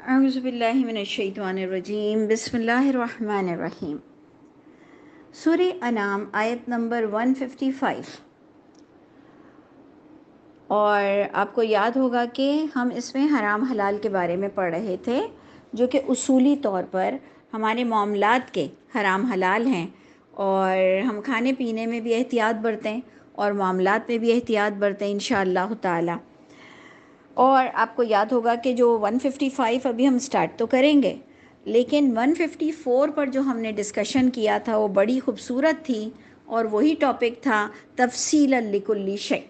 اعوذ باللہ من الشیطان الرجیم، بسم اللہ الرحمن الرحیم۔ سورہ انعام آیت نمبر 155، اور آپ کو یاد ہوگا کہ ہم اس میں حرام حلال کے بارے میں پڑھ رہے تھے، جو کہ اصولی طور پر ہمارے معاملات کے حرام حلال ہیں، اور ہم کھانے پینے میں بھی احتیاط برتیں اور معاملات میں بھی احتیاط برتیں انشاءاللہ تعالی۔ اور آپ کو یاد ہوگا کہ جو 155 ابھی ہم سٹارٹ تو کریں گے، لیکن 154 پر جو ہم نے ڈسکشن کیا تھا وہ بڑی خوبصورت تھی، اور وہی ٹاپک تھا تفصیلا لکل شیء،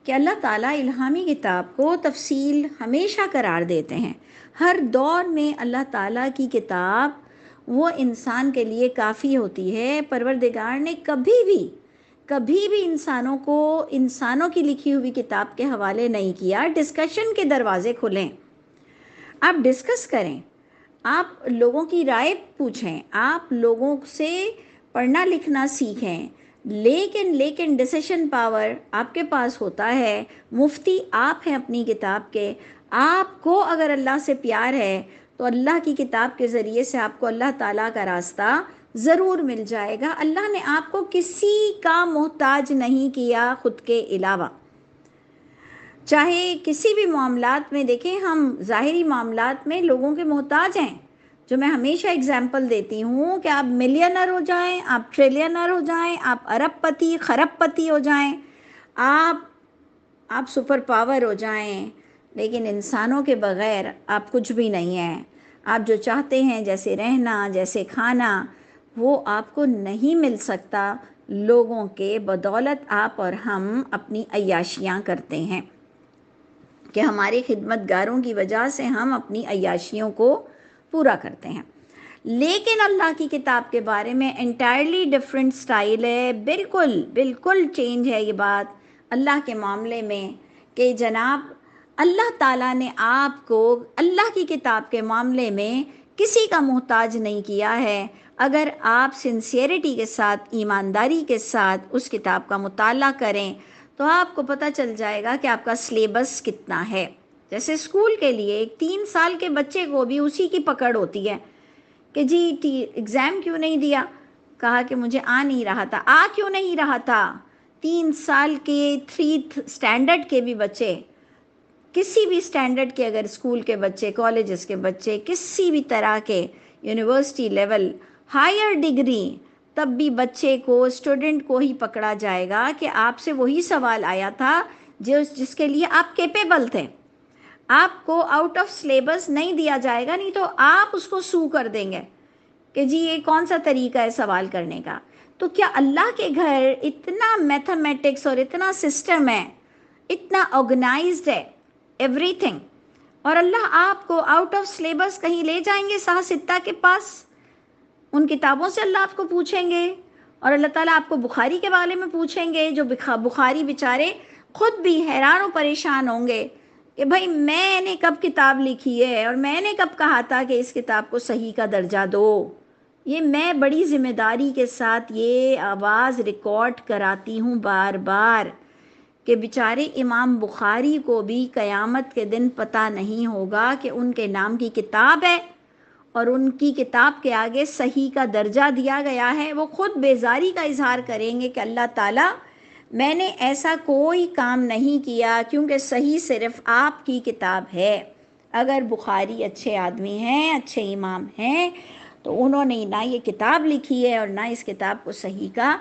کہ اللہ تعالیٰ الہامی کتاب کو تفصیل ہمیشہ قرار دیتے ہیں۔ ہر دور میں اللہ تعالیٰ کی کتاب وہ انسان کے لیے کافی ہوتی ہے۔ پروردگار نے کبھی بھی انسانوں کو انسانوں کی لکھی ہوئی کتاب کے حوالے نہیں کیا۔ ڈسکشن کے دروازے کھلیں، آپ ڈسکس کریں، آپ لوگوں کی رائے پوچھیں، آپ لوگوں سے پڑھنا لکھنا سیکھیں، لیکن ڈیسیشن پاور آپ کے پاس ہوتا ہے۔ مفتی آپ ہیں اپنی کتاب کے۔ آپ کو اگر اللہ سے پیار ہے تو اللہ کی کتاب کے ذریعے سے آپ کو اللہ تعالیٰ کا راستہ ضرور مل جائے گا۔ اللہ نے آپ کو کسی کا محتاج نہیں کیا خود کے علاوہ۔ چاہے کسی بھی معاملات میں دیکھیں، ہم ظاہری معاملات میں لوگوں کے محتاج ہیں، جو میں ہمیشہ اگزامپل دیتی ہوں کہ آپ ملینر ہو جائیں، آپ ٹریلینر ہو جائیں، آپ ارب پتی خرب پتی ہو جائیں، آپ سپر پاور ہو جائیں، لیکن انسانوں کے بغیر آپ کچھ بھی نہیں ہیں۔ آپ جو چاہتے ہیں، جیسے رہنا، جیسے کھانا، وہ آپ کو نہیں مل سکتا۔ لوگوں کے بدولت آپ اور ہم اپنی عیاشیاں کرتے ہیں، کہ ہمارے خدمت گاروں کی وجہ سے ہم اپنی عیاشیوں کو پورا کرتے ہیں۔ لیکن اللہ کی کتاب کے بارے میں انٹائرلی ڈیفرنٹ سٹائل ہے، بالکل چینج ہے یہ بات اللہ کے معاملے میں، کہ جناب اللہ تعالیٰ نے آپ کو اللہ کی کتاب کے معاملے میں کسی کا محتاج نہیں کیا ہے۔ اگر آپ سنسیئرٹی کے ساتھ، ایمانداری کے ساتھ اس کتاب کا مطالعہ کریں تو آپ کو پتہ چل جائے گا کہ آپ کا سلیبس کتنا ہے۔ جیسے اسکول کے لیے ایک 3 سال کے بچے کو بھی اسی کی پکڑ ہوتی ہے کہ جی ایگزام کیوں نہیں دیا، کہا کہ مجھے آ نہیں رہا تھا۔ کیوں نہیں رہا تھا؟ 3 سال کے 3 اسٹینڈرڈ کے بھی بچے، کسی بھی اسٹینڈرڈ کے، اگر اسکول کے بچے، کالجز کے بچے، کسی بھی طرح کے یونیورسٹی لیول، ہائر ڈگری، تب بھی بچے کو، اسٹوڈنٹ کو ہی پکڑا جائے گا کہ آپ سے وہی سوال آیا تھا جس کے لیے آپ کیپیبل تھے۔ آپ کو آؤٹ آف سلیبس نہیں دیا جائے گا، نہیں تو آپ اس کو سو کر دیں گے کہ جی یہ کون سا طریقہ ہے سوال کرنے کا۔ تو کیا اللہ کے گھر اتنا میتھمیٹکس اور اتنا سسٹم ہے، اتنا آرگنائزڈ ہے ایوری تھنگ، اور اللہ آپ کو آؤٹ آف سلیبس کہیں لے جائیں گے صحاح ستہ کے پاس؟ ان کتابوں سے اللہ آپ کو پوچھیں گے، اور اللہ تعالیٰ آپ کو بخاری کے بارے میں پوچھیں گے، جو بخاری بیچارے خود بھی حیران و پریشان ہوں گے کہ بھائی میں نے کب کتاب لکھی ہے، اور میں نے کب کہا تھا کہ اس کتاب کو صحیح کا درجہ دو۔ یہ میں بڑی ذمہ داری کے ساتھ یہ آواز ریکارڈ کراتی ہوں بار بار، کہ بیچارے امام بخاری کو بھی قیامت کے دن پتہ نہیں ہوگا کہ ان کے نام کی کتاب ہے اور ان کی کتاب کے آگے صحیح کا درجہ دیا گیا ہے۔ وہ خود بیزاری کا اظہار کریں گے کہ اللہ تعالیٰ میں نے ایسا کوئی کام نہیں کیا، کیونکہ صحیح صرف آپ کی کتاب ہے۔ اگر بخاری اچھے آدمی ہیں، اچھے امام ہیں، تو انہوں نے نہ یہ کتاب لکھی ہے اور نہ اس کتاب کو صحیح کا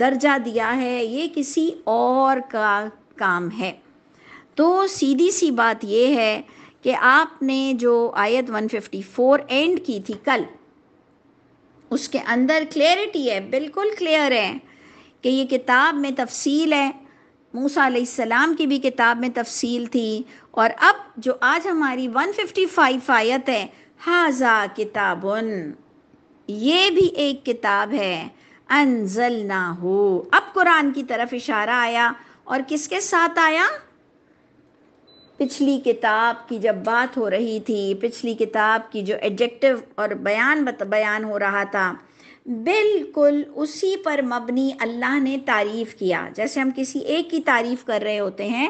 درجہ دیا ہے، یہ کسی اور کا کام ہے۔ تو سیدھی سی بات یہ ہے کہ آپ نے جو آیت 154 اینڈ کی تھی کل، اس کے اندر کلیئرٹی ہے، بالکل کلیئر ہے کہ یہ کتاب میں تفصیل ہے۔ موسیٰ علیہ السلام کی بھی کتاب میں تفصیل تھی، اور اب جو آج ہماری 155 آیت ہے، ھذا کتاب، یہ بھی ایک کتاب ہے، انزلناہ، اب قرآن کی طرف اشارہ آیا، اور کس کے ساتھ آیا؟ پچھلی کتاب کی جب بات ہو رہی تھی، پچھلی کتاب کی جو ایڈجیکٹو اور بیان ہو رہا تھا، بالکل اسی پر مبنی اللہ نے تعریف کیا۔ جیسے ہم کسی ایک کی تعریف کر رہے ہوتے ہیں،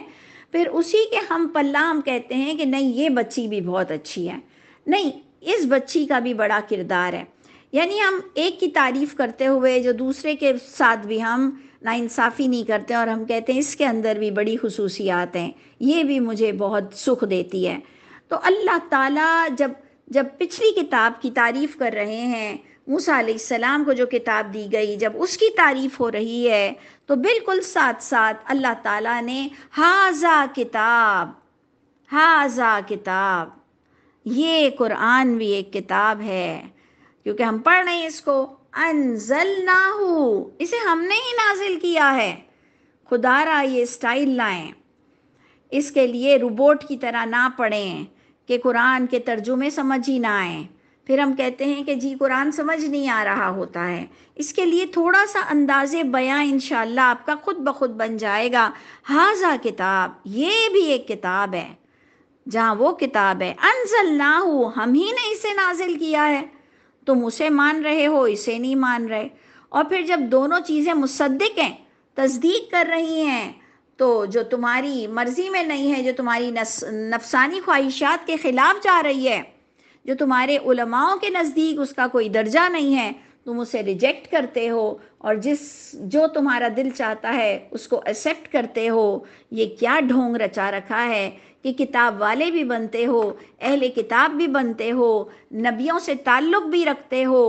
پھر اسی کے ہم پلہ ہم کہتے ہیں کہ نہیں یہ بچی بھی بہت اچھی ہے، نہیں، اس بچی کا بھی بڑا کردار ہے. یعنی ہم ایک کی تعریف کرتے ہوئے جو دوسرے کے ساتھ بھی ہم ناانصافی نہیں کرتے اور ہم کہتے ہیں اس کے اندر بھی بڑی خصوصیات ہیں، یہ بھی مجھے بہت سکھ دیتی ہے. تو اللہ تعالیٰ جب پچھلی کتاب کی تعریف کر رہے ہیں، موسیٰ علیہ السلام کو جو کتاب دی گئی، جب اس کی تعریف ہو رہی ہے تو بالکل ساتھ ساتھ اللہ تعالیٰ نے ہاذا کتاب، ہاذا کتاب، یہ قرآن بھی ایک کتاب ہے، کیونکہ ہم پڑھ رہے ہیں اس کو، انزلناہ، اسے ہم نے ہی نازل کیا ہے. خدا را یہ سٹائل لائیں، اس کے لیے روبوٹ کی طرح نہ پڑھیں کہ قرآن کے ترجمے سمجھ ہی نہ آئیں. پھر ہم کہتے ہیں کہ جی قرآن سمجھ نہیں آ رہا ہوتا ہے. اس کے لیے تھوڑا سا انداز بیاں انشاءاللہ آپ کا خود بخود بن جائے گا. ہاذا کتاب، یہ بھی ایک کتاب ہے، جہاں وہ کتاب ہے انزلناہ، ہم ہی نے اسے نازل کیا ہے. تم اسے مان رہے ہو، اسے نہیں مان رہے. اور پھر جب دونوں چیزیں مصدق ہیں، تصدیق کر رہی ہیں، تو جو تمہاری مرضی میں نہیں ہے، جو تمہاری نفسانی خواہشات کے خلاف جا رہی ہے، جو تمہارے علماؤں کے نزدیک اس کا کوئی درجہ نہیں ہے، تم اسے ریجیکٹ کرتے ہو اور جو تمہارا دل چاہتا ہے اس کو ایکسیپٹ کرتے ہو. یہ کیا ڈھونگ رچا رکھا ہے کہ کتاب والے بھی بنتے ہو، اہل کتاب بھی بنتے ہو، نبیوں سے تعلق بھی رکھتے ہو،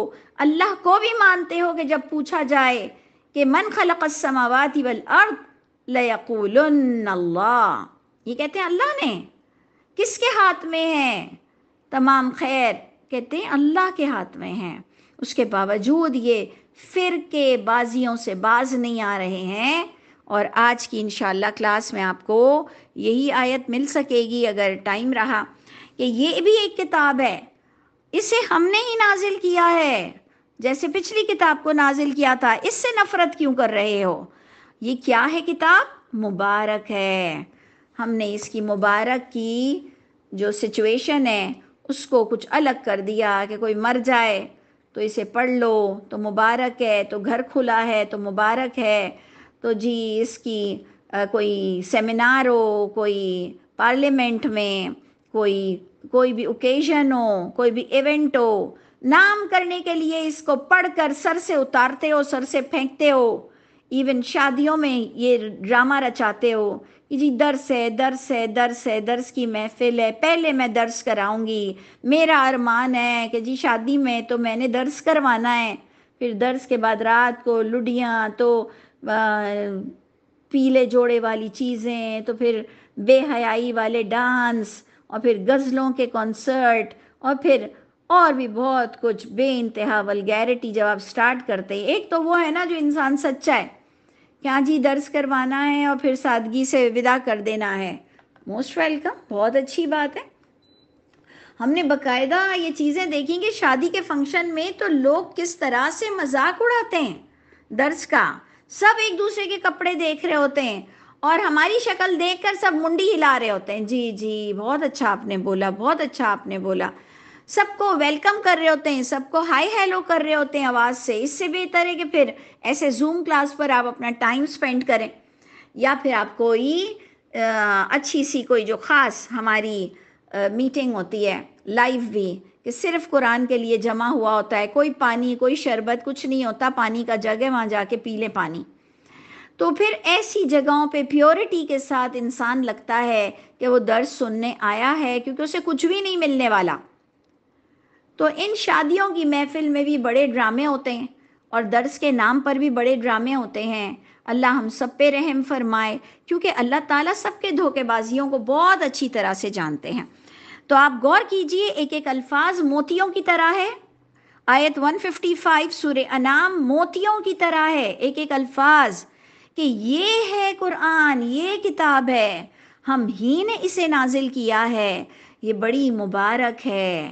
اللہ کو بھی مانتے ہو کہ جب پوچھا جائے کہ من خلق السماوات والارض لَيَقُولُنَّ اللہ، یہ کہتے ہیں اللہ نے. کس کے ہاتھ میں ہے تمام خیر؟ کہتے ہیں اللہ کے ہاتھ میں ہے. اس کے باوجود یہ فرقے بازیوں سے باز نہیں آ رہے ہیں. اور آج کی انشاءاللہ کلاس میں آپ کو یہی آیت مل سکے گی اگر ٹائم رہا، کہ یہ بھی ایک کتاب ہے، اسے ہم نے ہی نازل کیا ہے، جیسے پچھلی کتاب کو نازل کیا تھا. اس سے نفرت کیوں کر رہے ہو؟ یہ کیا ہے؟ کتاب مبارک ہے. ہم نے اس کی مبارک کی جو سچویشن ہے اس کو کچھ الگ کر دیا کہ کوئی مر جائے تو اسے پڑھ لو تو مبارک ہے، تو گھر کھلا ہے تو مبارک ہے، تو جی اس کی کوئی سیمینار ہو، کوئی پارلیمنٹ میں کوئی بھی اوکیزن ہو، کوئی بھی ایونٹ ہو، نام کرنے کے لیے اس کو پڑھ کر سر سے اتارتے ہو، سر سے پھینکتے ہو. ایون شادیوں میں یہ ڈرامہ رچاتے ہو کہ جی درس ہے، درس ہے، درس ہے، درس کی محفل ہے، پہلے میں درس کراؤں گی، میرا ارمان ہے کہ جی شادی میں تو میں نے درس کروانا ہے. پھر درس کے بعد رات کو لڈیاں، تو پیلے جوڑے والی چیزیں، تو پھر بے حیائی والے ڈانس، اور پھر غزلوں کے کنسرٹ، اور پھر اور بھی بہت کچھ بے انتہا ولگیرٹی جب آپ سٹارٹ کرتے ہیں. ایک تو وہ ہے نا جو انسان سچا ہے، کیا جی درس کروانا ہے اور پھر سادگی سے ودا کر دینا ہے. موسٹ ویلکم، بہت اچھی بات ہے. ہم نے باقاعدہ یہ چیزیں دیکھیں کہ شادی کے فنکشن میں تو لوگ کس طرح سے مذاق اڑاتے ہیں درس کا. سب ایک دوسرے کے کپڑے دیکھ رہے ہوتے ہیں اور ہماری شکل دیکھ کر سب منڈی ہلا رہے ہوتے ہیں، جی جی بہت اچھا آپ نے بولا، بہت اچھا آپ نے بولا. سب کو ویلکم کر رہے ہوتے ہیں، سب کو ہائی ہیلو کر رہے ہوتے ہیں آواز سے. اس سے بہتر ہے کہ پھر ایسے زوم کلاس پر آپ اپنا ٹائم سپینڈ کریں، یا پھر آپ کوئی اچھی سی کوئی جو خاص ہماری میٹنگ ہوتی ہے لائیو بھی، کہ صرف قرآن کے لیے جمع ہوا ہوتا ہے، کوئی پانی کوئی شربت کچھ نہیں ہوتا، پانی کا جگ ہے، وہاں جا کے پی لے پانی. تو پھر ایسی جگہوں پہ پیورٹی کے ساتھ انسان لگتا ہے کہ وہ درس سننے آیا ہے، کیونکہ اسے کچھ بھی نہیں ملنے والا. تو ان شادیوں کی محفل میں بھی بڑے ڈرامے ہوتے ہیں اور درس کے نام پر بھی بڑے ڈرامے ہوتے ہیں. اللہ ہم سب پہ رحم فرمائے، کیونکہ اللہ تعالیٰ سب کے دھوکے بازیوں کو بہت اچھی طرح سے جانتے ہیں. تو آپ غور کیجئے، ایک ایک الفاظ موتیوں کی طرح ہے. آیت 155 سورہ انعام موتیوں کی طرح ہے، ایک ایک الفاظ، کہ یہ ہے قرآن، یہ کتاب ہے، ہم ہی نے اسے نازل کیا ہے، یہ بڑی مبارک ہے.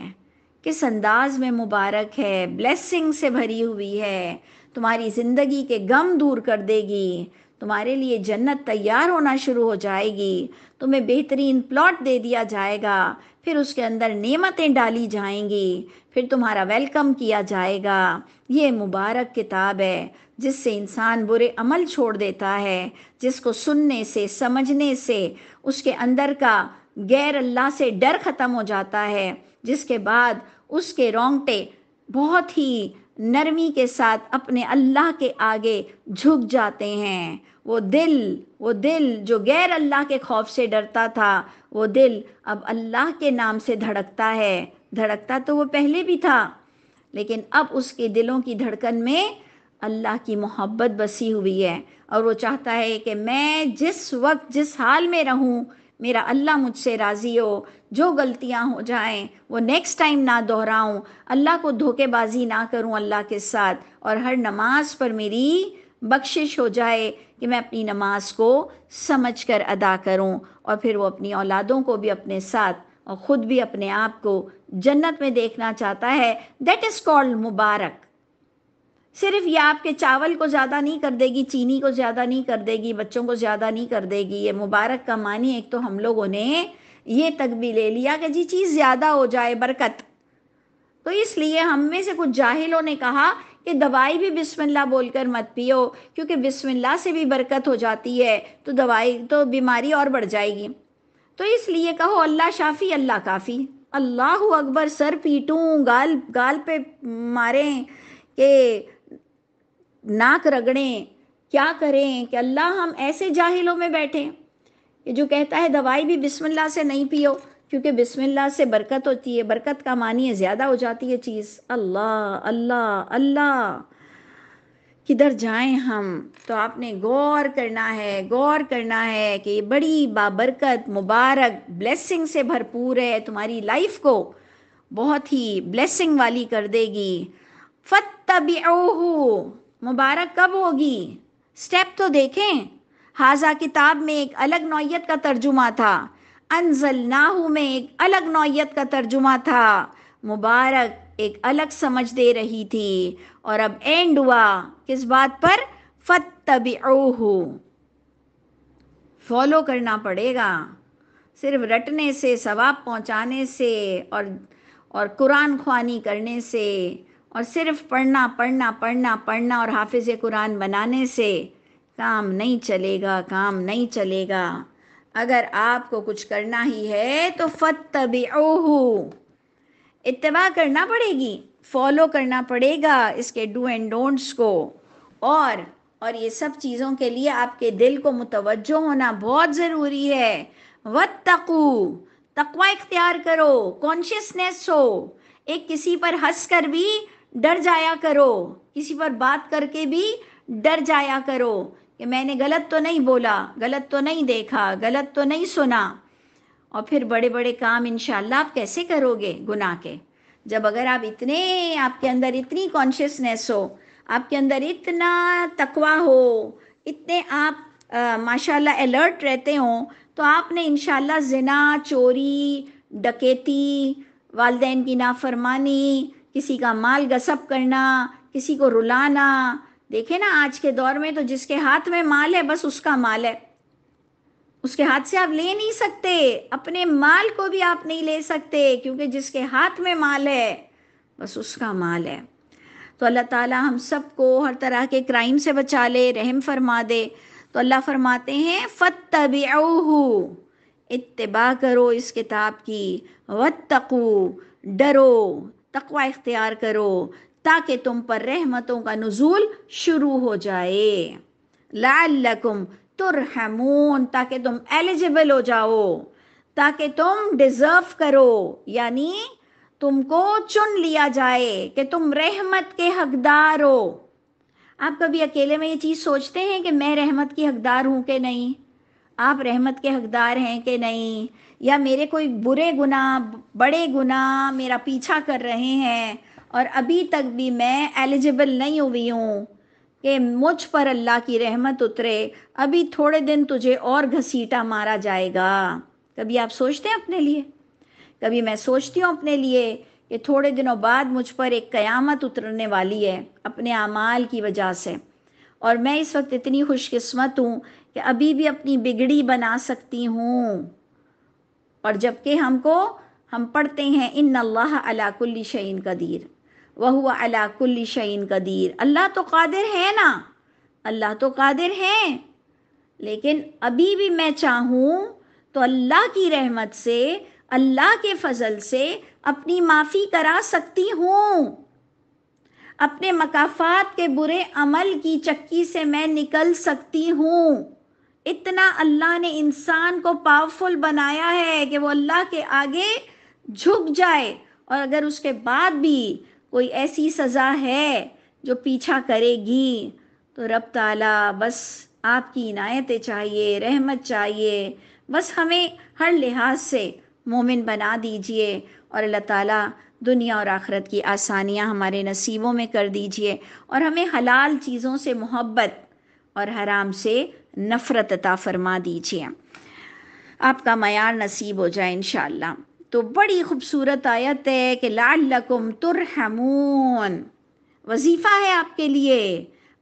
کس انداز میں مبارک ہے، بلیسنگ سے بھری ہوئی ہے، تمہاری زندگی کے غم دور کر دے گی، تمہارے لیے جنت تیار ہونا شروع ہو جائے گی، تمہیں بہترین پلاٹ دے دیا جائے گا، پھر اس کے اندر نعمتیں ڈالی جائیں گی، پھر تمہارا ویلکم کیا جائے گا. یہ مبارک کتاب ہے جس سے انسان برے عمل چھوڑ دیتا ہے، جس کو سننے سے سمجھنے سے اس کے اندر کا غیر اللہ سے ڈر ختم ہو جاتا ہے، جس کے بعد اس کے رونگٹے بہت ہی نرمی کے ساتھ اپنے اللہ کے آگے جھک جاتے ہیں۔ وہ دل جو غیر اللہ کے خوف سے ڈرتا تھا، وہ دل اب اللہ کے نام سے دھڑکتا ہے۔ دھڑکتا تو وہ پہلے بھی تھا، لیکن اب اس کے دلوں کی دھڑکن میں اللہ کی محبت بسی ہوئی ہے، اور وہ چاہتا ہے کہ میں جس وقت جس حال میں رہوں میرا اللہ مجھ سے راضی ہو، جو غلطیاں ہو جائیں وہ نیکسٹ ٹائم نہ دہراؤں، اللہ کو دھوکے بازی نہ کروں اللہ کے ساتھ، اور ہر نماز پر میری بخشش ہو جائے کہ میں اپنی نماز کو سمجھ کر ادا کروں، اور پھر وہ اپنی اولادوں کو بھی اپنے ساتھ اور خود بھی اپنے آپ کو جنت میں دیکھنا چاہتا ہے۔ دیٹ از کالڈ مبارک۔ صرف یہ آپ کے چاول کو زیادہ نہیں کر دے گی، چینی کو زیادہ نہیں کر دے گی، بچوں کو زیادہ نہیں کر دے گی۔ یہ مبارک کا معنی ایک تو ہم لوگوں نے یہ تک بھی لے لیا کہ جی چیز زیادہ ہو جائے، برکت۔ تو اس لیے ہم میں سے کچھ جاہلوں نے کہا کہ دوائی بھی بسم اللہ بول کر مت پیو، کیونکہ بسم اللہ سے بھی برکت ہو جاتی ہے تو دوائی تو بیماری اور بڑھ جائے گی۔ تو اس لیے کہو اللہ شافی اللہ کافی۔ اللہ اکبر، سر پیٹوں، گال پہ ماریں کہ ناک رگڑیں، کیا کریں کہ اللہ ہم ایسے جاہلوں میں بیٹھے کہ جو کہتا ہے دوائی بھی بسم اللہ سے نہیں پیو، کیونکہ بسم اللہ سے برکت ہوتی ہے، برکت کا معنی ہے زیادہ ہو جاتی ہے چیز۔ اللہ اللہ اللہ، کدھر جائیں ہم؟ تو آپ نے غور کرنا ہے کہ یہ بڑی بابرکت مبارک بلیسنگ سے بھرپور ہے، تمہاری لائف کو بہت ہی بلیسنگ والی کر دے گی۔ فَاتَّبِعُوهُ، مبارک کب ہوگی؟ سٹیپ تو دیکھیں۔ حاذا کتاب میں ایک الگ نوعیت کا ترجمہ تھا، انزلناہ میں ایک الگ نوعیت کا ترجمہ تھا، مبارک ایک الگ سمجھ دے رہی تھی، اور اب اینڈ ہوا کس بات پر؟ فَاتَّبِعُوهُ، فالو کرنا پڑے گا۔ صرف رٹنے سے، ثواب پہنچانے سے، اور قرآن خوانی کرنے سے، اور صرف پڑھنا اور حافظ قرآن بنانے سے کام نہیں چلے گا۔ اگر آپ کو کچھ کرنا ہی ہے تو فَاتَّبِعُوهُ، اتباع کرنا پڑے گی، فالو کرنا پڑے گا اس کے ڈو اینڈ ڈونٹس کو، اور یہ سب چیزوں کے لیے آپ کے دل کو متوجہ ہونا بہت ضروری ہے۔ وَاتَّقُوا، تقوی اختیار کرو، کانشیسنیس ہو، ایک کسی پر ہنس کر بھی ڈر جایا کرو، کسی پر بات کر کے بھی ڈر جایا کرو کہ میں نے غلط تو نہیں بولا، غلط تو نہیں دیکھا، غلط تو نہیں سنا۔ اور پھر بڑے بڑے کام انشاءاللہ آپ کیسے کرو گے گناہ کے؟ جب اگر آپ کے اندر اتنی کانشیسنیس ہو، آپ کے اندر اتنا تقوی ہو، اتنے آپ ماشاءاللہ الرٹ رہتے ہوں، تو آپ نے انشاءاللہ زنا، چوری، ڈکیتی، والدین کی نافرمانی، کسی کا مال غصب کرنا، کسی کو رلانا، دیکھیں نا آج کے دور میں تو جس کے ہاتھ میں مال ہے بس اس کا مال ہے، اس کے ہاتھ سے آپ لے نہیں سکتے، اپنے مال کو بھی آپ نہیں لے سکتے، کیونکہ جس کے ہاتھ میں مال ہے بس اس کا مال ہے۔ تو اللہ تعالی ہم سب کو ہر طرح کے کرائم سے بچا لے، رحم فرما دے۔ تو اللہ فرماتے ہیں فَاتَّبِعُوهُ، اتباع کرو اس کتاب کی، وَاتَّقُوا، ڈرو، تقوی اختیار کرو، تاکہ تم پر رحمتوں کا نزول شروع ہو جائے، لعلکم ترحمون، تاکہ تم ایلیجبل ہو جاؤ، تاکہ تم ڈیزرو کرو، یعنی تم کو چن لیا جائے کہ تم رحمت کے حقدار ہو۔ آپ کبھی اکیلے میں یہ چیز سوچتے ہیں کہ میں رحمت کی حقدار ہوں کہ نہیں؟ آپ رحمت کے حقدار ہیں کہ نہیں؟ یا میرے کوئی برے گناہ، بڑے گناہ میرا پیچھا کر رہے ہیں اور ابھی تک بھی میں ایلیجبل نہیں ہوئی ہوں کہ مجھ پر اللہ کی رحمت اترے، ابھی تھوڑے دن تجھے اور گھسیٹا مارا جائے گا۔ کبھی آپ سوچتے ہیں اپنے لیے؟ کبھی میں سوچتی ہوں اپنے لیے کہ تھوڑے دنوں بعد مجھ پر ایک قیامت اترنے والی ہے اپنے اعمال کی وجہ سے، اور میں اس وقت اتنی خوش قسمت ہوں کہ ابھی بھی اپنی بگڑی بنا سکتی ہوں، اور جبکہ ہم پڑھتے ہیں ان اللہ علی کل شیء قدیر وہو علی کل شیء قدیر، اللہ تو قادر ہے نا، اللہ تو قادر ہے، لیکن ابھی بھی میں چاہوں تو اللہ کی رحمت سے اللہ کے فضل سے اپنی معافی کرا سکتی ہوں، اپنے مکافات کے برے عمل کی چکی سے میں نکل سکتی ہوں۔ اتنا اللہ نے انسان کو پاورفل بنایا ہے کہ وہ اللہ کے آگے جھک جائے، اور اگر اس کے بعد بھی کوئی ایسی سزا ہے جو پیچھا کرے گی تو رب تعالیٰ بس آپ کی عنایتیں چاہیے، رحمت چاہیے، بس ہمیں ہر لحاظ سے مومن بنا دیجئے، اور اللہ تعالیٰ دنیا اور آخرت کی آسانیاں ہمارے نصیبوں میں کر دیجئے، اور ہمیں حلال چیزوں سے محبت اور حرام سے نفرت عطا فرما دیجئے، آپ کا معیار نصیب ہو جائے انشاءاللہ۔ تو بڑی خوبصورت آیت ہے کہ لعلکم ترحمون، وظیفہ ہے آپ کے لیے،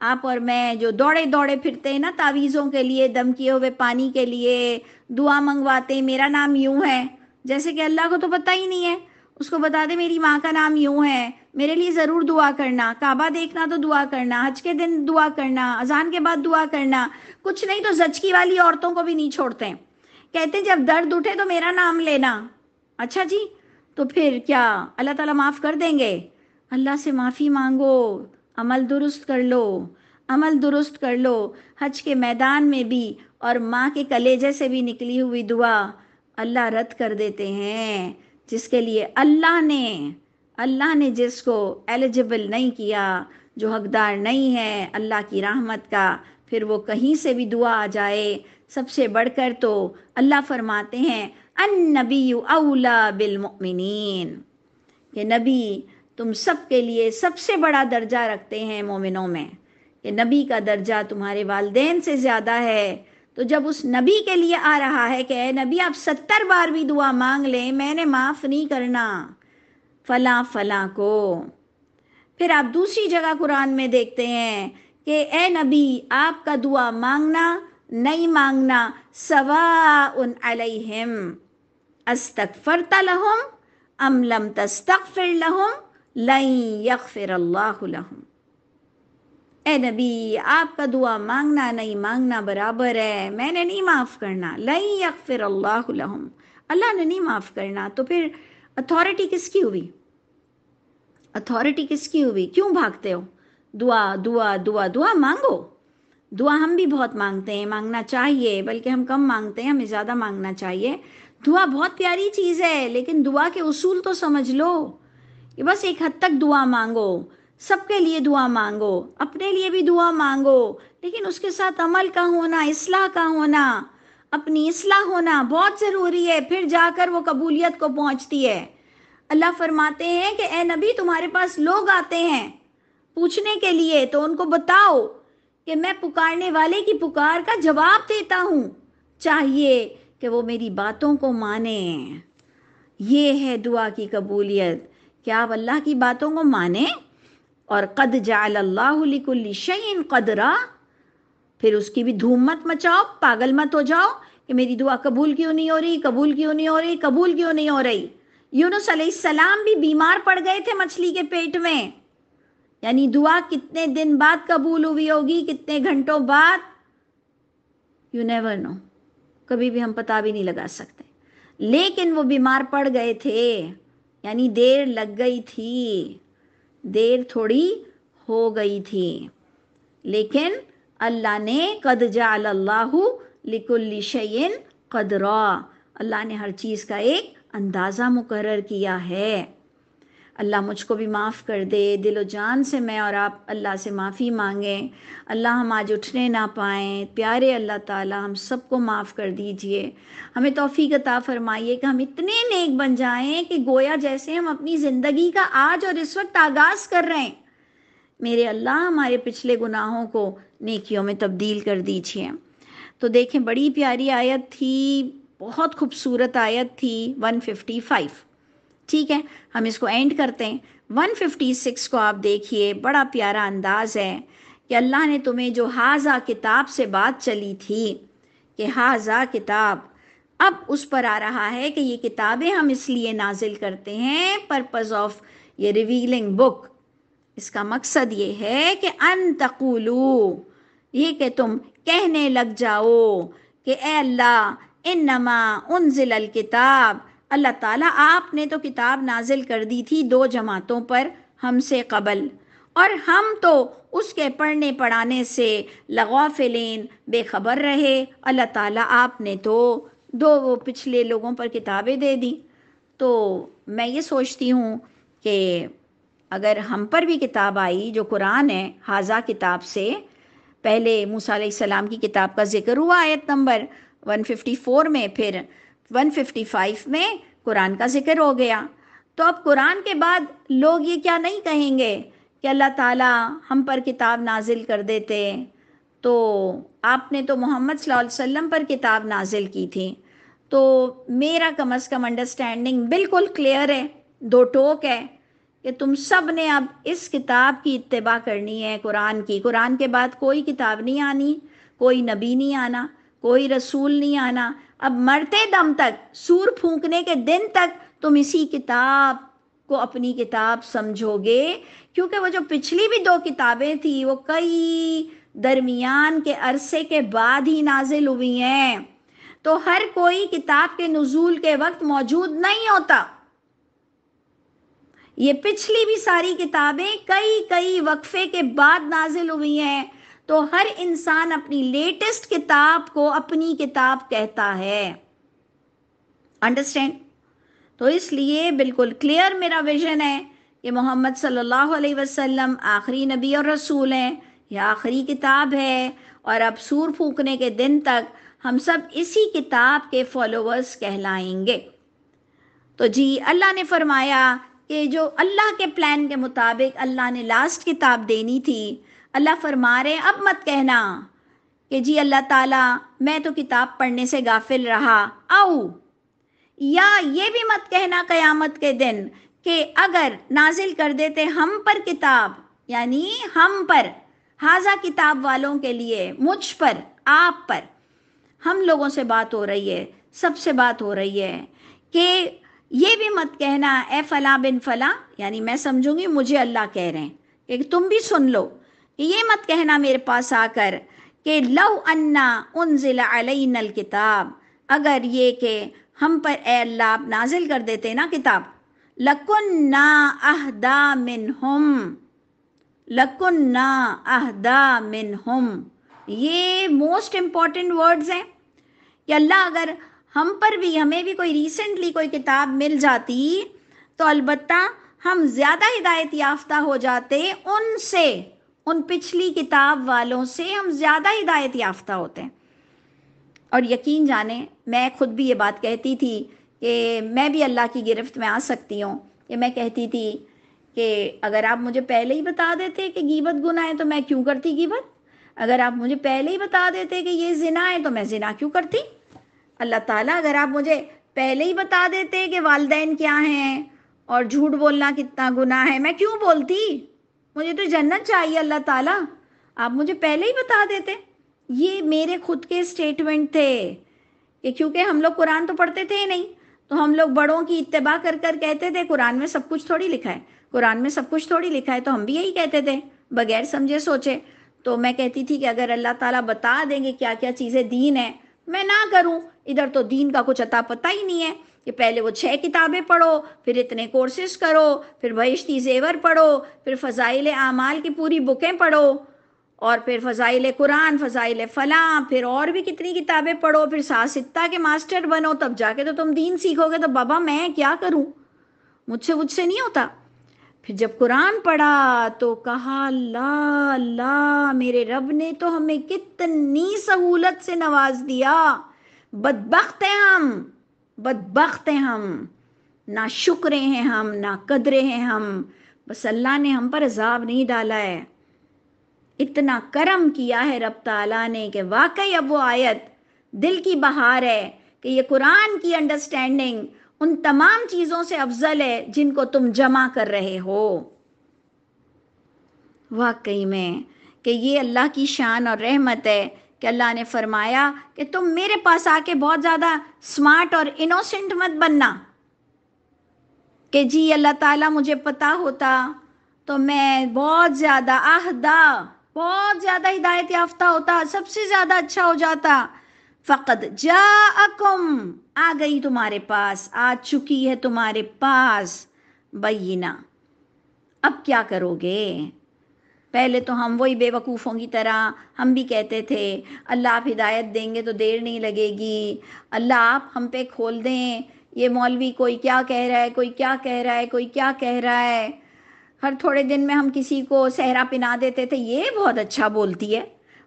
آپ اور میں جو دوڑے دوڑے پھرتے ہیں نا تعویذوں کے لیے، دم کیے ہوئے پانی کے لیے، دعا منگواتے ہیں میرا نام یوں ہے، جیسے کہ اللہ کو تو پتہ ہی نہیں ہے، اس کو بتا دے میری ماں کا نام یوں ہے، میرے لیے ضرور دعا کرنا، کعبہ دیکھنا تو دعا کرنا، حج کے دن دعا کرنا، اذان کے بعد دعا کرنا، کچھ نہیں تو زچگی والی عورتوں کو بھی نہیں چھوڑتے ہیں، کہتے ہیں جب درد اٹھے تو میرا نام لینا۔ اچھا جی، تو پھر کیا اللہ تعالیٰ معاف کر دیں گے؟ اللہ سے معافی مانگو، عمل درست کر لو، عمل درست کر لو، حج کے میدان میں بھی اور ماں کے کلیجے سے بھی نکلی ہوئی دعا اللہ رد کر دیتے ہیں، جس کے لیے اللہ نے جس کو ایلیجبل نہیں کیا، جو حقدار نہیں ہے اللہ کی رحمت کا، پھر وہ کہیں سے بھی دعا آ جائے۔ سب سے بڑھ کر تو اللہ فرماتے ہیں النبی اولا بالمؤمنین، کہ نبی تم سب کے لیے سب سے بڑا درجہ رکھتے ہیں مومنوں میں، کہ نبی کا درجہ تمہارے والدین سے زیادہ ہے۔ تو جب اس نبی کے لیے آ رہا ہے کہ اے نبی آپ 70 بار بھی دعا مانگ لیں میں نے معاف نہیں کرنا فلاں فلاں کو، پھر آپ دوسری جگہ قرآن میں دیکھتے ہیں کہ اے نبی آپ کا دعا مانگنا نہیں مانگنا سواء علیہم استغفرت لہم ام لم تستغفر لہم لن یغفر اللہ لہم۔ اے نبی آپ کا دعا مانگنا نہیں مانگنا برابر ہے، میں نے نہیں معاف کرنا، لن یغفر اللہ لہم، اللہ نے نہیں معاف کرنا۔ تو پھر اتھارٹی کس کی ہوئی؟ اتھارٹی کس کی ہوئی؟ کیوں بھاگتے ہو؟ دعا دعا دعا دعا مانگو، دعا ہم بھی بہت مانگتے ہیں، مانگنا چاہیے، بلکہ ہم کم مانگتے ہیں، ہمیں زیادہ مانگنا چاہیے۔ دعا بہت پیاری چیز ہے، لیکن دعا کے اصول تو سمجھ لو، کہ بس ایک حد تک دعا مانگو، سب کے لیے دعا مانگو، اپنے لیے بھی دعا مانگو، لیکن اس کے ساتھ عمل کا ہونا، اصلاح کا ہونا، اپنی اصلاح ہونا بہت ضروری ہے، پھر جا کر وہ قبولیت کو پہنچتی ہے۔ اللہ فرماتے ہیں کہ اے نبی تمہارے پاس لوگ آتے ہیں پوچھنے کے لیے، تو ان کو بتاؤ کہ میں پکارنے والے کی پکار کا جواب دیتا ہوں، چاہیے کہ وہ میری باتوں کو مانیں۔ یہ ہے دعا کی قبولیت، کہ آپ اللہ کی باتوں کو مانیں، اور قد جعل اللہ لکل شیء قدرا، پھر اس کی بھی دھوم مت مچاؤ، پاگل مت ہو جاؤ کہ میری دعا قبول کیوں نہیں ہو رہی، قبول کیوں نہیں ہو رہی، قبول کیوں نہیں ہو رہی۔ یونس علیہ السلام بھی بیمار پڑ گئے تھے مچھلی کے پیٹ میں، یعنی دعا کتنے دن بعد قبول ہوئی ہوگی، کتنے گھنٹوں بعد، یو نیور نو، کبھی بھی ہم پتہ بھی نہیں لگا سکتے، لیکن وہ بیمار پڑ گئے تھے، یعنی دیر لگ گئی تھی، دیر تھوڑی ہو گئی تھی، لیکن اللہ نے قد جعل اللہ لکل شیء قدرا، اللہ نے ہر چیز کا ایک اندازہ مقرر کیا ہے۔ اللہ مجھ کو بھی معاف کر دے، دل و جان سے میں اور آپ اللہ سے معافی مانگیں۔ اللہ ہم آج اٹھنے نہ پائیں، پیارے اللہ تعالیٰ ہم سب کو معاف کر دیجئے، ہمیں توفیق عطا فرمائیے کہ ہم اتنے نیک بن جائیں کہ گویا جیسے ہم اپنی زندگی کا آج اور اس وقت آغاز کر رہے ہیں۔ میرے اللہ ہمارے پچھلے گناہوں کو نیکیوں میں تبدیل کر دیجئے۔ تو دیکھیں بڑی پیاری آیت تھی، بہت خوبصورت آیت تھی 155۔ ٹھیک ہے، ہم اس کو اینڈ کرتے ہیں۔ 156 کو آپ دیکھیے، بڑا پیارا انداز ہے کہ اللہ نے تمہیں جو حاذا کتاب سے بات چلی تھی کہ حاذا کتاب، اب اس پر آ رہا ہے کہ یہ کتابیں ہم اس لیے نازل کرتے ہیں، پرپز آف یہ ریویلنگ بک، اس کا مقصد یہ ہے کہ ان تقولو، یہ کہ تم کہنے لگ جاؤ کہ اے اللہ انما انزل الکتاب، اللہ تعالیٰ آپ نے تو کتاب نازل کر دی تھی 2 جماعتوں پر ہم سے قبل، اور ہم تو اس کے پڑھنے پڑھانے سے لغافلین بے خبر رہے۔ اللہ تعالیٰ آپ نے تو 2 پچھلے لوگوں پر کتابیں دے دیں۔ تو میں یہ سوچتی ہوں کہ اگر ہم پر بھی کتاب آئی جو قرآن ہے، حاذا کتاب سے پہلے موسیٰ علیہ السلام کی کتاب کا ذکر ہوا آیت نمبر 154 میں، پھر 155 میں قرآن کا ذکر ہو گیا، تو اب قرآن کے بعد لوگ یہ کیا نہیں کہیں گے کہ اللہ تعالیٰ ہم پر کتاب نازل کر دیتے، تو آپ نے تو محمد صلی اللہ علیہ وسلم پر کتاب نازل کی تھی۔ تو میرا کم از کم انڈرسٹینڈنگ بالکل کلیئر ہے، 2 ٹوک ہے کہ تم سب نے اب اس کتاب کی اتباع کرنی ہے، قرآن کی۔ قرآن کے بعد کوئی کتاب نہیں آنی، کوئی نبی نہیں آنا، کوئی رسول نہیں آنا۔ اب مرتے دم تک، سور پھونکنے کے دن تک تم اسی کتاب کو اپنی کتاب سمجھو گے، کیونکہ وہ جو پچھلی بھی 2 کتابیں تھیں وہ کئی درمیان کے عرصے کے بعد ہی نازل ہوئی ہیں، تو ہر کوئی کتاب کے نزول کے وقت موجود نہیں ہوتا۔ یہ پچھلی بھی ساری کتابیں کئی وقفے کے بعد نازل ہوئی ہیں، تو ہر انسان اپنی لیٹسٹ کتاب کو اپنی کتاب کہتا ہے۔ انڈرسٹینڈ؟ تو اس لیے بالکل کلیئر میرا ویژن ہے کہ محمد صلی اللہ علیہ وسلم آخری نبی اور رسول ہیں، یہ آخری کتاب ہے، اور اب سور پھونکنے کے دن تک ہم سب اسی کتاب کے فالوورز کہلائیں گے۔ تو جی اللہ نے فرمایا کہ جو اللہ کے پلان کے مطابق اللہ نے لاسٹ کتاب دینی تھی، اللہ فرما رہے اب مت کہنا کہ جی اللہ تعالیٰ میں تو کتاب پڑھنے سے غافل رہا، یا یہ بھی مت کہنا قیامت کے دن کہ اگر نازل کر دیتے ہم پر کتاب، یعنی ہم پر، حاذا کتاب والوں کے لیے، مجھ پر، آپ پر، ہم لوگوں سے بات ہو رہی ہے، سب سے بات ہو رہی ہے، کہ یہ بھی مت کہنا اے فلاں بن فلاں، یعنی میں سمجھوں گی مجھے اللہ کہہ رہے ہیں کہ تم بھی سن لو، کہ یہ مت کہنا میرے پاس آ کر کہ لو انا انزل علینا الکتاب، اگر یہ کہ ہم پر اے اللہ آپ نازل کر دیتے نا کتاب، لکننا اہدا منہم، لکننا اہدا منہم، یہ موسٹ امپورٹنٹ ورڈز ہیں کہ اللہ اگر ہم پر بھی، ہمیں بھی کوئی ریسنٹلی کوئی کتاب مل جاتی تو البتہ ہم زیادہ ہدایت یافتہ ہو جاتے ان سے، ان پچھلی کتاب والوں سے ہم زیادہ ہدایت یافتہ ہوتے ہیں۔ اور یقین جانیں میں خود بھی یہ بات کہتی تھی کہ میں بھی اللہ کی گرفت میں آ سکتی ہوں، کہ میں کہتی تھی کہ اگر آپ مجھے پہلے ہی بتا دیتے کہ غیبت گناہ ہے تو میں کیوں کرتی غیبت، اگر آپ مجھے پہلے ہی بتا دیتے کہ یہ زنا ہے تو میں زنا کیوں کرتی، اللہ تعالیٰ اگر آپ مجھے پہلے ہی بتا دیتے کہ والدین کیا ہیں اور جھوٹ بولنا کتنا گناہ ہے، میں کیوں بولتی، مجھے تو جنت چاہیے اللہ تعالیٰ، آپ مجھے پہلے ہی بتا دیتے۔ یہ میرے خود کے سٹیٹمنٹ تھے کہ کیونکہ ہم لوگ قرآن تو پڑھتے تھے نہیں، تو ہم لوگ بڑوں کی اتباع کر کر کہتے تھے قرآن میں سب کچھ تھوڑی لکھا ہے، قرآن میں سب کچھ تھوڑی لکھا ہے، تو ہم بھی یہی کہتے تھے بغیر سمجھے سوچے۔ تو میں کہتی تھی کہ اگر اللہ تعالیٰ بتا دیں گے کیا کیا چیزیں دین ہے، میں نہ کروں، ادھر تو دین کا کچھ عطا پتہ ہی نہیں ہے کہ پہلے وہ 6 کتابیں پڑھو، پھر اتنے کورسز کرو، پھر بہشتی زیور پڑھو، پھر فضائل اعمال کی پوری بکیں پڑھو، اور پھر فضائل قرآن، فضائل فلاں، پھر اور بھی کتنی کتابیں پڑھو، پھر ساستہ کے ماسٹر بنو، تب جا کے تو تم دین سیکھو گے۔ تو بابا میں کیا کروں، مجھ سے نہیں ہوتا۔ پھر جب قرآن پڑھا تو کہا اللہ اللہ، میرے رب نے تو ہمیں کتنی سہولت سے نواز دیا، بدبخت ہیں ہم، بدبخت ہیں ہم، نہ شکرے ہیں ہم، نہ قدرے ہیں ہم، بس اللہ نے ہم پر عذاب نہیں ڈالا ہے، اتنا کرم کیا ہے رب تعالیٰ نے کہ واقعی اب وہ آیت دل کی بہار ہے کہ یہ قرآن کی انڈرسٹینڈنگ ان تمام چیزوں سے افضل ہے جن کو تم جمع کر رہے ہو۔ واقعی میں کہ یہ اللہ کی شان اور رحمت ہے کہ اللہ نے فرمایا کہ تم میرے پاس آ کے بہت زیادہ سمارٹ اور انوسنٹ مت بننا کہ جی اللہ تعالیٰ مجھے پتا ہوتا تو میں بہت زیادہ بہت زیادہ ہدایت یافتہ ہوتا، سب سے زیادہ اچھا ہو جاتا۔ فقد جاءکم، آ گئی تمہارے پاس، آ چکی ہے تمہارے پاس بینہ، اب کیا کرو گے؟ پہلے تو ہم وہی بے وقوفوں کی طرح ہم بھی کہتے تھے اللہ آپ ہدایت دیں گے تو دیر نہیں لگے گی، اللہ آپ ہم پہ کھول دیں، یہ مولوی کوئی کیا کہہ رہا ہے، کوئی کیا کہہ رہا ہے، کوئی کیا کہہ رہا ہے۔ ہر تھوڑے دن میں ہم کسی کو صحرا پہنا دیتے تھے، یہ بہت اچھا بولتی ہے،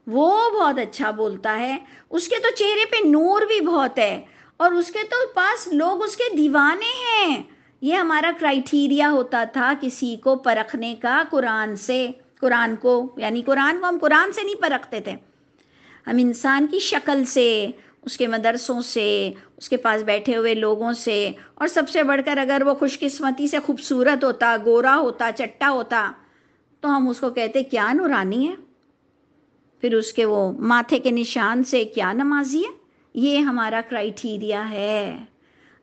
وہ بہت اچھا بولتا ہے، اس کے تو چہرے پہ نور بھی بہت ہے، اور اس کے تو پاس لوگ اس کے دیوانے ہیں۔ یہ ہمارا کرائیٹیریا ہوتا تھا کسی کو پرکھنے کا قرآن سے، قرآن کو ہم قرآن سے نہیں پرکھتے تھے، ہم انسان کی شکل سے، اس کے مدرسوں سے، اس کے پاس بیٹھے ہوئے لوگوں سے، اور سب سے بڑھ کر اگر وہ خوش قسمتی سے خوبصورت ہوتا، گورا ہوتا، چٹا ہوتا، تو ہم اس کو کہتے کیا نورانی ہے، پھر اس کے وہ ماتھے کے نشان سے کیا نمازی ہے۔ یہ ہمارا کرائیٹیریا ہے۔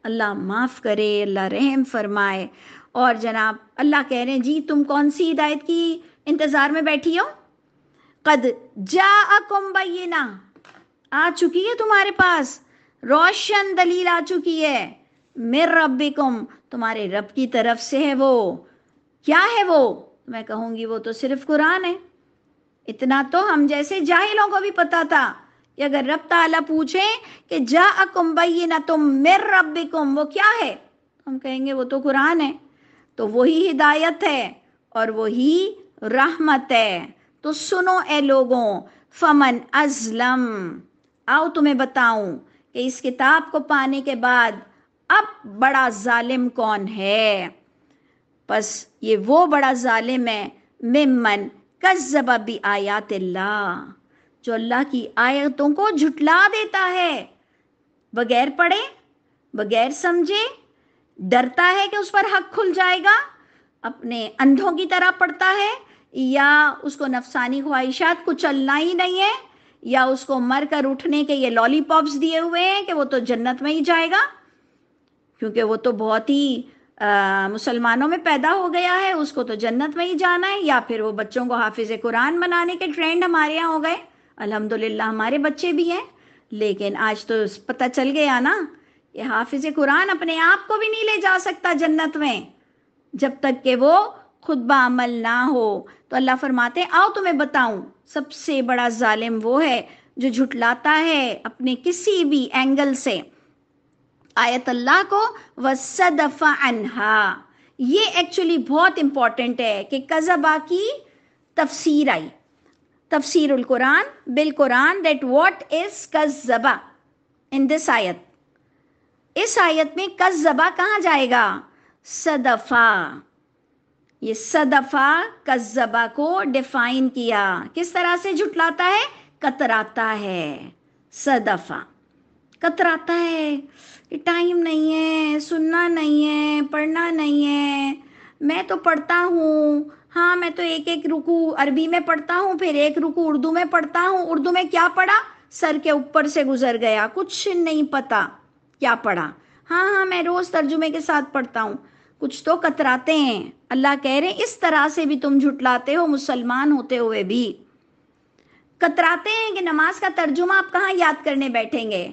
اللہ معاف کرے، اللہ رحم فرمائے۔ اور جناب اللہ کہہ رہے ہیں جی تم کون سی ہدایت کی انتظار میں بیٹھی ہو؟ قد جاءکم بینہ، آ چکی ہے تمہارے پاس روشن دلیل، آ چکی ہے من ربکم، تمہارے رب کی طرف سے ہے۔ وہ کیا ہے؟ وہ میں کہوں گی وہ تو صرف قرآن ہے۔ اتنا تو ہم جیسے جاہلوں کو بھی پتا تھا کہ اگر رب تعالیٰ پوچھیں کہ جاءکم بینۃ من ربکم، وہ کیا ہے، ہم کہیں گے وہ تو قرآن ہے، تو وہی ہدایت ہے اور وہی رحمت ہے۔ تو سنو اے لوگوں، فمن ازلم، آؤ تمہیں بتاؤں کہ اس کتاب کو پانے کے بعد اب بڑا ظالم کون ہے؟ پس یہ وہ بڑا ظالم ہے ممن کذب بآیات اللہ، جو اللہ کی آیتوں کو جھٹلا دیتا ہے، بغیر پڑھے، بغیر سمجھے، ڈرتا ہے کہ اس پر حق کھل جائے گا، اپنے اندھوں کی طرح پڑھتا ہے، یا اس کو نفسانی خواہشات کو چلنا ہی نہیں ہے، یا اس کو مر کر اٹھنے کے یہ لالی پاپس دیے ہوئے ہیں کہ وہ تو جنت میں ہی جائے گا کیونکہ وہ تو بہت ہی مسلمانوں میں پیدا ہو گیا ہے، اس کو تو جنت میں ہی جانا ہے، یا پھر وہ بچوں کو حافظ قرآن بنانے کے ٹرینڈ ہمارے یہاں ہو گئے۔ الحمدللہ ہمارے بچے بھی ہیں، لیکن آج تو پتہ چل گیا نا کہ حافظ قرآن اپنے آپ کو بھی نہیں لے جا سکتا جنت میں جب تک کہ وہ خود بعمل نہ ہو۔ تو اللہ فرماتے ہیں آؤ تمہیں بتاؤں، سب سے بڑا ظالم وہ ہے جو جھٹلاتا ہے اپنے کسی بھی اینگل سے آیت اللہ کو، وَصَدَفَ عَنْهَا۔ یہ ایکچولی بہت امپورٹنٹ ہے کہ قذبہ کی تفسیر آئی، تفسیر القرآن بالقرآن، دیٹ واٹ از قذبہ ان دس آیت۔ اس آیت میں قذبہ کہاں جائے گا؟ صدفہ۔ یہ صدفہ قذبہ کو ڈیفائن کیا، کس طرح سے جھٹلاتا ہے؟ کتراتا ہے۔ صدفہ کتراتا ہے کہ ٹائم نہیں ہے، سننا نہیں ہے، پڑھنا نہیں ہے، میں تو پڑھتا ہوں، ہاں میں تو ایک ایک رکوع عربی میں پڑھتا ہوں، پھر ایک رکوع اردو میں پڑھتا ہوں، اردو میں کیا پڑھا؟ سر کے اوپر سے گزر گیا، کچھ نہیں پتا کیا پڑھا، ہاں ہاں میں روز ترجمے کے ساتھ پڑھتا ہوں، کچھ تو کتراتے ہیں۔ اللہ کہہ رہے ہیں اس طرح سے بھی تم جھٹلاتے ہو، مسلمان ہوتے ہوئے بھی کتراتے ہیں کہ نماز کا ترجمہ آپ کہاں یاد کرنے بیٹھیں گے؟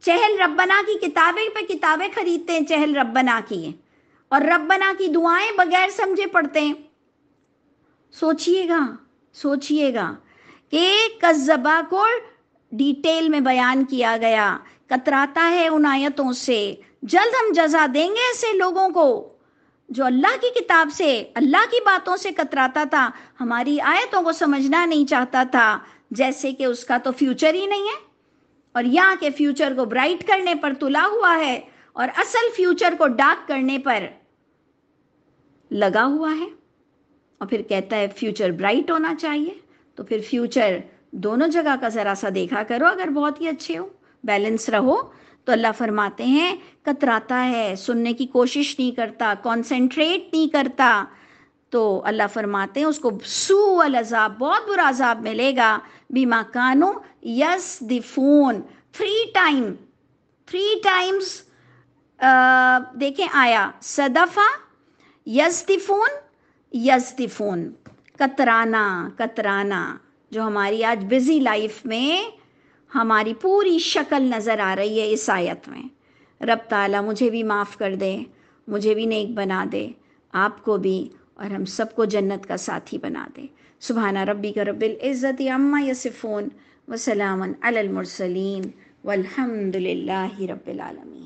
چہل ربنا کی کتابیں پہ کتابیں خریدتے ہیں، چہل ربنا کی، اور ربنا کی دعائیں بغیر سمجھے پڑھتے ہیں۔ سوچئے گا کہ قذبہ کو ڈیٹیل میں بیان کیا گیا، کتراتا ہے ان آیتوں سے، جلد ہم جزا دیں گے ایسے لوگوں کو جو اللہ کی کتاب سے، اللہ کی باتوں سے کتراتا تھا، ہماری آیتوں کو سمجھنا نہیں چاہتا تھا، جیسے کہ اس کا تو فیوچر ہی نہیں ہے، اور یہاں کے فیوچر کو برائٹ کرنے پر تلا ہوا ہے اور اصل فیوچر کو ڈارک کرنے پر لگا ہوا ہے، اور پھر کہتا ہے فیوچر برائٹ ہونا چاہیے۔ تو پھر فیوچر دونوں جگہ کا ذرا سا دیکھا کرو، اگر بہت ہی اچھے ہو، بیلنس رہو۔ تو اللہ فرماتے ہیں کتراتا ہے، سننے کی کوشش نہیں کرتا، کانسنٹریٹ نہیں کرتا، تو اللہ فرماتے ہیں اس کو سوء العذاب، بہت برا عذاب ملے گا، بما کانوا یصدفون۔ 3 ٹائمز دیکھیں آیا، صدفہ، یصدفون، کترانا، جو ہماری آج بزی لائف میں ہماری پوری شکل نظر آ رہی ہے اس آیت میں۔ رب تعالیٰ مجھے بھی معاف کر دے، مجھے بھی نیک بنا دے، آپ کو بھی، اور ہم سب کو جنت کا ساتھی بنا دے۔ سبحان ربک رب العزت عما یصفون وسلام علی المرسلین والحمد للہ رب العالمین۔